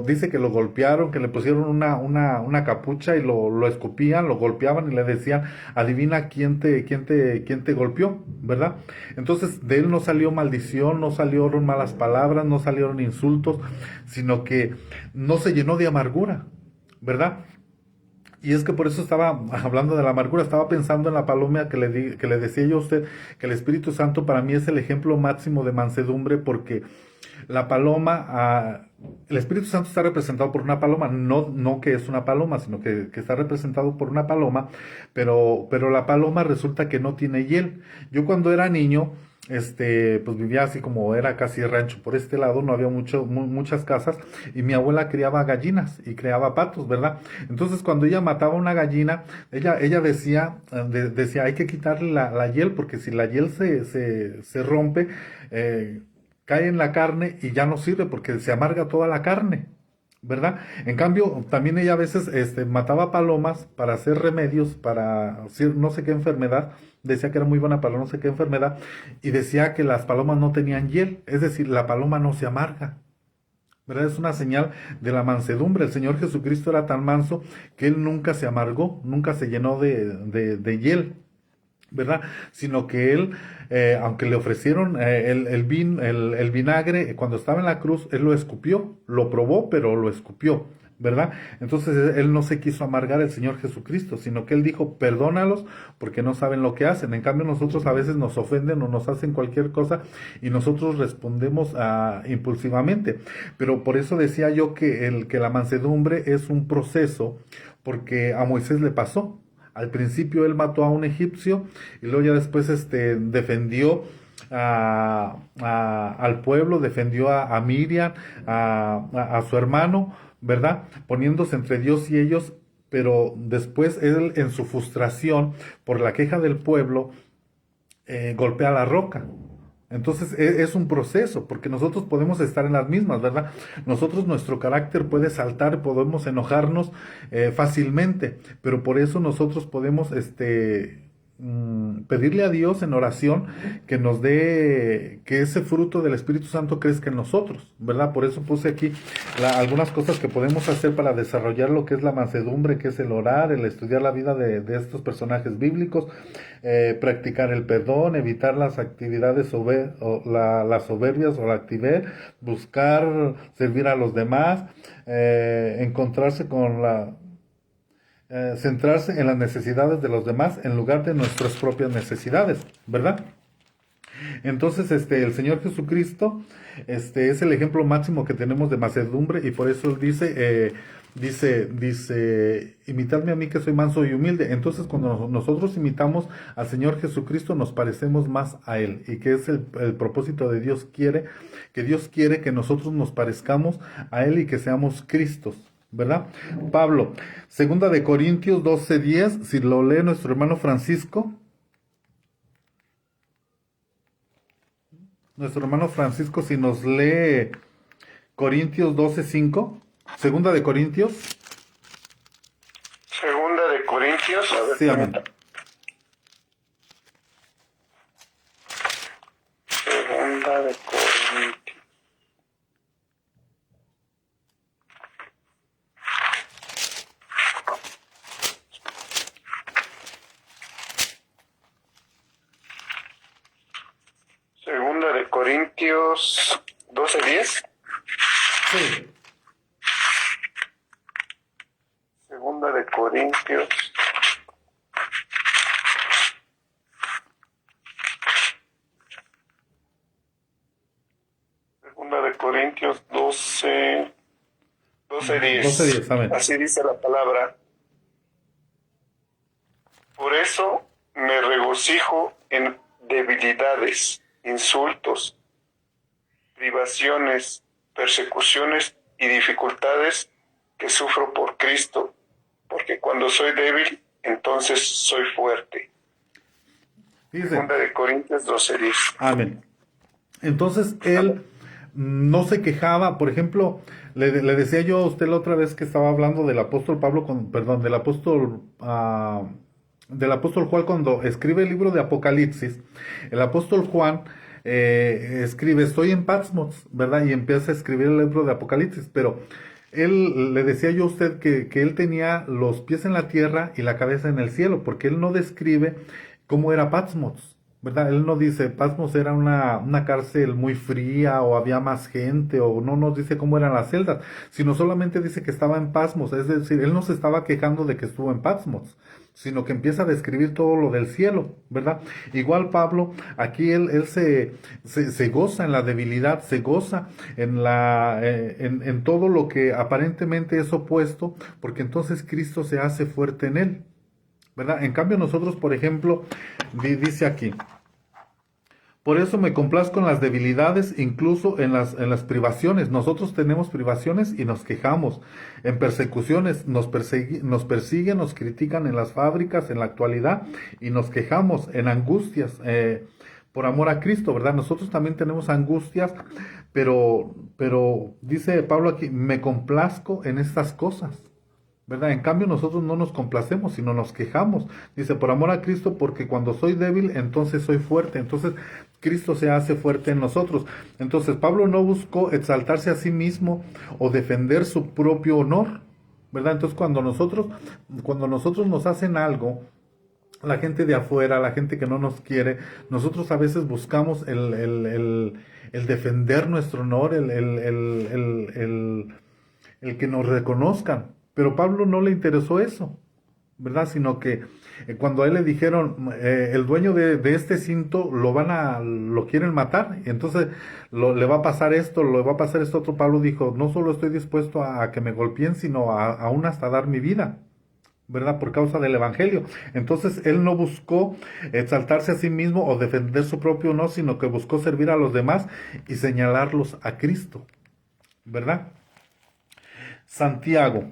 dice que lo golpearon, que le pusieron una capucha y lo escupían, lo golpeaban y le decían, adivina quién te golpeó, ¿verdad? Entonces, de él no salió maldición, no salieron malas palabras, no salieron insultos, sino que no se llenó de amargura, ¿verdad? Y es que por eso estaba hablando de la amargura, estaba pensando en la paloma que le decía yo a usted, que el Espíritu Santo para mí es el ejemplo máximo de mansedumbre, porque la paloma, el Espíritu Santo está representado por una paloma, no que es una paloma, sino que está representado por una paloma, pero la paloma resulta que no tiene hiel. Yo cuando era niño, pues vivía así como era casi rancho por este lado, no había muchas casas, y mi abuela criaba gallinas y criaba patos, ¿verdad? Entonces cuando ella mataba una gallina, ella decía, hay que quitarle la hiel, porque si la hiel se rompe, cae en la carne y ya no sirve porque se amarga toda la carne, ¿verdad? En cambio, también ella a veces mataba palomas para hacer remedios para no sé qué enfermedad, decía que era muy buena para no sé qué enfermedad, y decía que las palomas no tenían hiel, es decir, la paloma no se amarga, ¿verdad? Es una señal de la mansedumbre. El Señor Jesucristo era tan manso que Él nunca se amargó, nunca se llenó de hiel, ¿verdad? Sino que Él, aunque le ofrecieron el vinagre, cuando estaba en la cruz, Él lo escupió, lo probó, pero lo escupió, ¿verdad? Entonces Él no se quiso amargar, el Señor Jesucristo, sino que Él dijo, perdónalos porque no saben lo que hacen. En cambio nosotros a veces nos ofenden o nos hacen cualquier cosa y nosotros respondemos impulsivamente. Pero por eso decía yo que la mansedumbre es un proceso, porque a Moisés le pasó. Al principio él mató a un egipcio y luego ya después defendió al pueblo, defendió a Miriam, a su hermano, ¿verdad? Poniéndose entre Dios y ellos, pero después él, en su frustración por la queja del pueblo, golpea la roca, Entonces es un proceso, porque nosotros podemos estar en las mismas, ¿verdad? Nosotros, nuestro carácter puede saltar, podemos enojarnos fácilmente, pero por eso nosotros podemos pedirle a Dios en oración que nos dé, que ese fruto del Espíritu Santo crezca en nosotros, ¿verdad? Por eso puse aquí algunas cosas que podemos hacer para desarrollar lo que es la mansedumbre, que es el orar, el estudiar la vida de estos personajes bíblicos, practicar el perdón, evitar las actividades las soberbias o la actividad, buscar servir a los demás, encontrarse con centrarse en las necesidades de los demás en lugar de nuestras propias necesidades, ¿verdad? Entonces, el Señor Jesucristo, es el ejemplo máximo que tenemos de mansedumbre, y por eso Él dice, imitadme a mí que soy manso y humilde. Entonces, cuando nosotros imitamos al Señor Jesucristo, nos parecemos más a Él, y que es el propósito de Dios quiere que nosotros nos parezcamos a Él y que seamos Cristos, ¿verdad? Pablo, segunda de Corintios 12:10, si lo lee nuestro hermano Francisco. Nuestro hermano Francisco, si nos lee Corintios 12:5, segunda de Corintios. Segunda de Corintios, a ver. Sí, amén. Segunda de Corintios. Segunda de Corintios 12:10. Sí. Segunda de Corintios. Segunda de Corintios 12:10. 12:10, amén. Así dice la palabra. Por eso me regocijo en debilidades, insultos, privaciones, persecuciones y dificultades que sufro por Cristo, porque cuando soy débil, entonces soy fuerte. Dice, Segunda de Corintios 12:10. amén. Entonces él no se quejaba, por ejemplo, le decía yo a usted la otra vez que estaba hablando del apóstol Pablo, del apóstol Juan cuando escribe el libro de Apocalipsis. El apóstol Juan escribe, estoy en Patmos, ¿verdad? Y empieza a escribir el libro de Apocalipsis, pero él, le decía yo a usted que él tenía los pies en la tierra y la cabeza en el cielo, porque él no describe cómo era Patmos, ¿verdad? Él no dice Patmos era una cárcel muy fría o había más gente, o no nos dice cómo eran las celdas, sino solamente dice que estaba en Patmos, es decir, él no se estaba quejando de que estuvo en Patmos, sino que empieza a describir todo lo del cielo, ¿verdad? Igual Pablo, aquí él se goza en la debilidad, se goza en todo lo que aparentemente es opuesto, porque entonces Cristo se hace fuerte en él, ¿verdad? En cambio nosotros, por ejemplo, dice aquí, por eso me complazco en las debilidades, incluso en las privaciones. Nosotros tenemos privaciones y nos quejamos. En persecuciones nos persiguen, nos critican en las fábricas, en la actualidad, y nos quejamos en angustias por amor a Cristo, ¿verdad? Nosotros también tenemos angustias, pero dice Pablo aquí, me complazco en estas cosas, ¿verdad? En cambio nosotros no nos complacemos, sino nos quejamos. Dice, por amor a Cristo, porque cuando soy débil, entonces soy fuerte. Entonces Cristo se hace fuerte en nosotros. Entonces Pablo no buscó exaltarse a sí mismo o defender su propio honor, ¿verdad? Entonces cuando nosotros nos hacen algo, la gente de afuera, la gente que no nos quiere, nosotros a veces buscamos el defender nuestro honor, el que nos reconozcan. Pero Pablo no le interesó eso, ¿verdad? Sino que cuando a él le dijeron, el dueño de este cinto lo quieren matar, y entonces le va a pasar esto, le va a pasar esto otro, Pablo dijo, no solo estoy dispuesto a que me golpeen, sino aún hasta dar mi vida, ¿verdad? Por causa del evangelio. Entonces él no buscó exaltarse a sí mismo o defender su propio honor, sino que buscó servir a los demás y señalarlos a Cristo, ¿verdad? Santiago.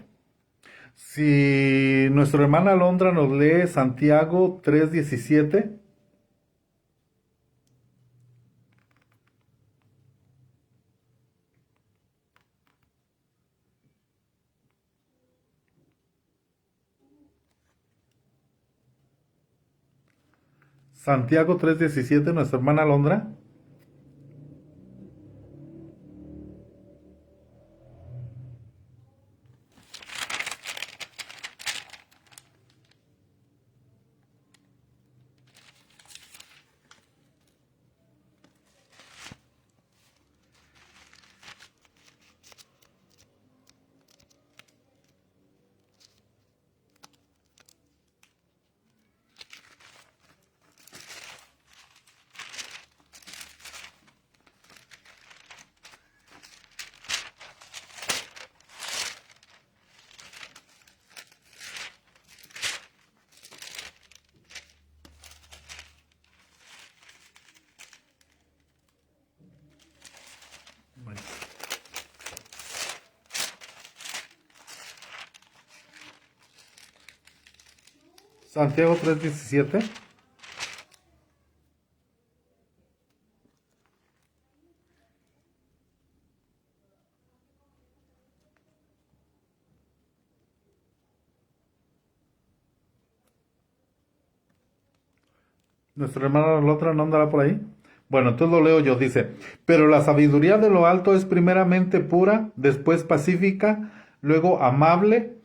Si nuestra hermana Alondra nos lee Santiago 3:17. Santiago 3:17, nuestra hermana Alondra. Santiago 3:17. Nuestra hermana la otra no andará por ahí. Bueno, entonces lo leo yo. Dice, pero la sabiduría de lo alto es primeramente pura, después pacífica, luego amable,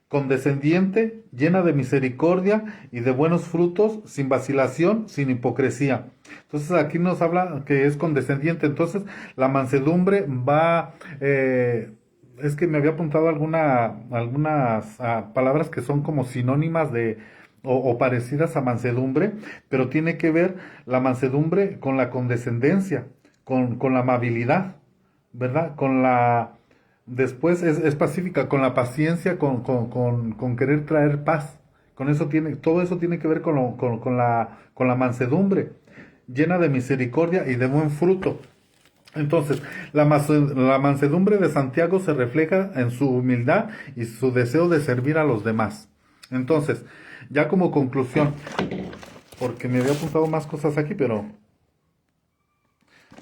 condescendiente, llena de misericordia y de buenos frutos, sin vacilación, sin hipocresía. Entonces aquí nos habla que es condescendiente. Entonces la mansedumbre va... es que me había apuntado algunas palabras que son como sinónimas de o parecidas a mansedumbre, pero tiene que ver la mansedumbre con la condescendencia, con la amabilidad, ¿verdad? Con la... Después es pacífica, con la paciencia, con querer traer paz. Con eso tiene, todo eso tiene que ver con la mansedumbre, llena de misericordia y de buen fruto. Entonces, la mansedumbre de Santiago se refleja en su humildad y su deseo de servir a los demás. Entonces, ya como conclusión, porque me había apuntado más cosas aquí, pero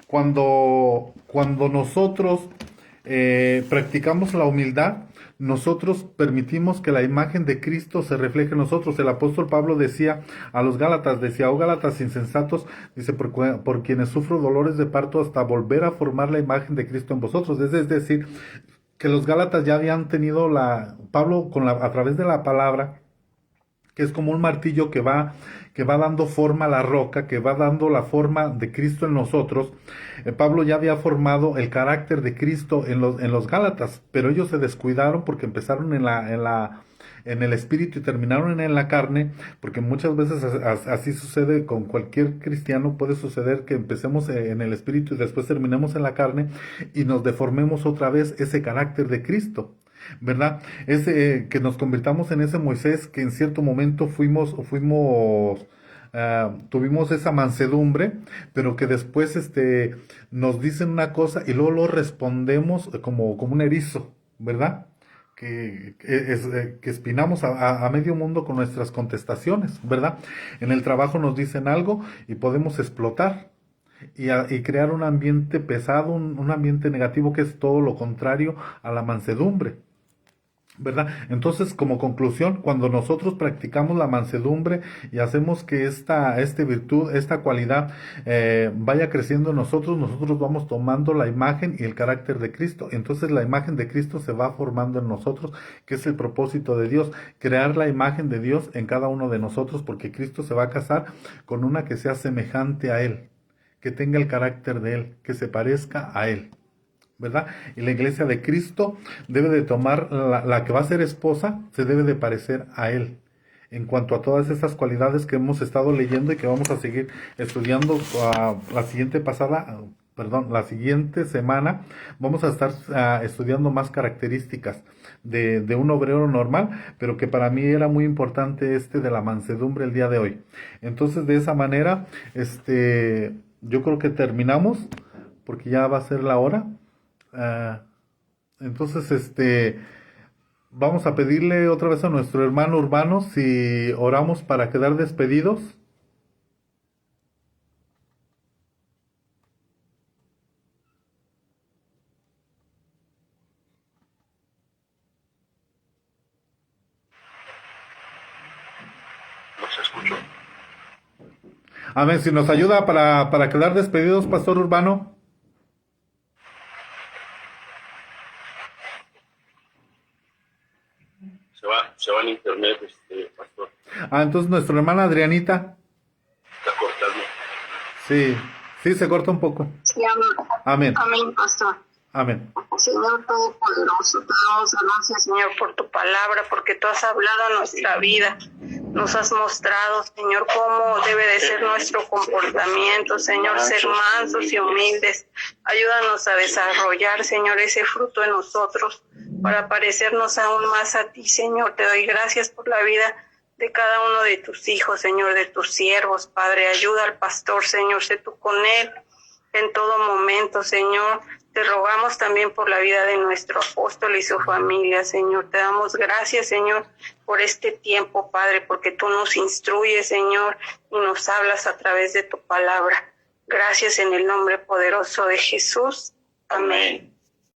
cuando nosotros practicamos la humildad, nosotros permitimos que la imagen de Cristo se refleje en nosotros. El apóstol Pablo decía a los Gálatas, decía, oh Gálatas insensatos, dice, por quienes sufro dolores de parto hasta volver a formar la imagen de Cristo en vosotros. Es decir, que los Gálatas ya habían tenido Pablo a través de la palabra, que es como un martillo que va dando forma a la roca, que va dando la forma de Cristo en nosotros. Pablo ya había formado el carácter de Cristo en los Gálatas, pero ellos se descuidaron porque empezaron en el espíritu y terminaron en la carne, porque muchas veces así sucede con cualquier cristiano. Puede suceder que empecemos en el espíritu y después terminemos en la carne y nos deformemos otra vez ese carácter de Cristo, ¿verdad? Que nos convirtamos en ese Moisés que en cierto momento tuvimos esa mansedumbre, pero que después nos dicen una cosa y luego lo respondemos como un erizo, ¿verdad? Que espinamos a medio mundo con nuestras contestaciones, ¿verdad? En el trabajo nos dicen algo y podemos explotar y crear un ambiente pesado, un ambiente negativo que es todo lo contrario a la mansedumbre, ¿verdad? Entonces, como conclusión, cuando nosotros practicamos la mansedumbre y hacemos que esta virtud, esta cualidad vaya creciendo en nosotros vamos tomando la imagen y el carácter de Cristo. Entonces la imagen de Cristo se va formando en nosotros, que es el propósito de Dios, crear la imagen de Dios en cada uno de nosotros, porque Cristo se va a casar con una que sea semejante a Él, que tenga el carácter de Él, que se parezca a Él, ¿verdad? Y la iglesia de Cristo debe de tomar, la que va a ser esposa, se debe de parecer a Él. En cuanto a todas esas cualidades que hemos estado leyendo y que vamos a seguir estudiando la siguiente semana, vamos a estar estudiando más características de un obrero normal, pero que para mí era muy importante de la mansedumbre el día de hoy. Entonces, de esa manera, yo creo que terminamos, porque ya va a ser la hora. Entonces, vamos a pedirle otra vez a nuestro hermano Urbano si oramos para quedar despedidos. No se escuchó. Amén. Si nos ayuda para quedar despedidos, Pastor Urbano. Se va en internet, pastor. Entonces nuestra hermana Adrianita. Está cortando. Sí, se corta un poco. Sí, amén. Amén. Amén, pastor. Amén. Señor Todopoderoso, te damos gracias, Señor, por tu palabra, porque tú has hablado a nuestra vida. Nos has mostrado, Señor, cómo debe de ser nuestro comportamiento, Señor, ser mansos y humildes. Ayúdanos a desarrollar, Señor, ese fruto en nosotros para parecernos aún más a ti, Señor. Te doy gracias por la vida de cada uno de tus hijos, Señor, de tus siervos, Padre. Ayuda al pastor, Señor, sé tú con él en todo momento, Señor. Te rogamos también por la vida de nuestro apóstol y su familia, Señor. Te damos gracias, Señor, por este tiempo, Padre, porque tú nos instruyes, Señor, y nos hablas a través de tu palabra. Gracias en el nombre poderoso de Jesús. Amén.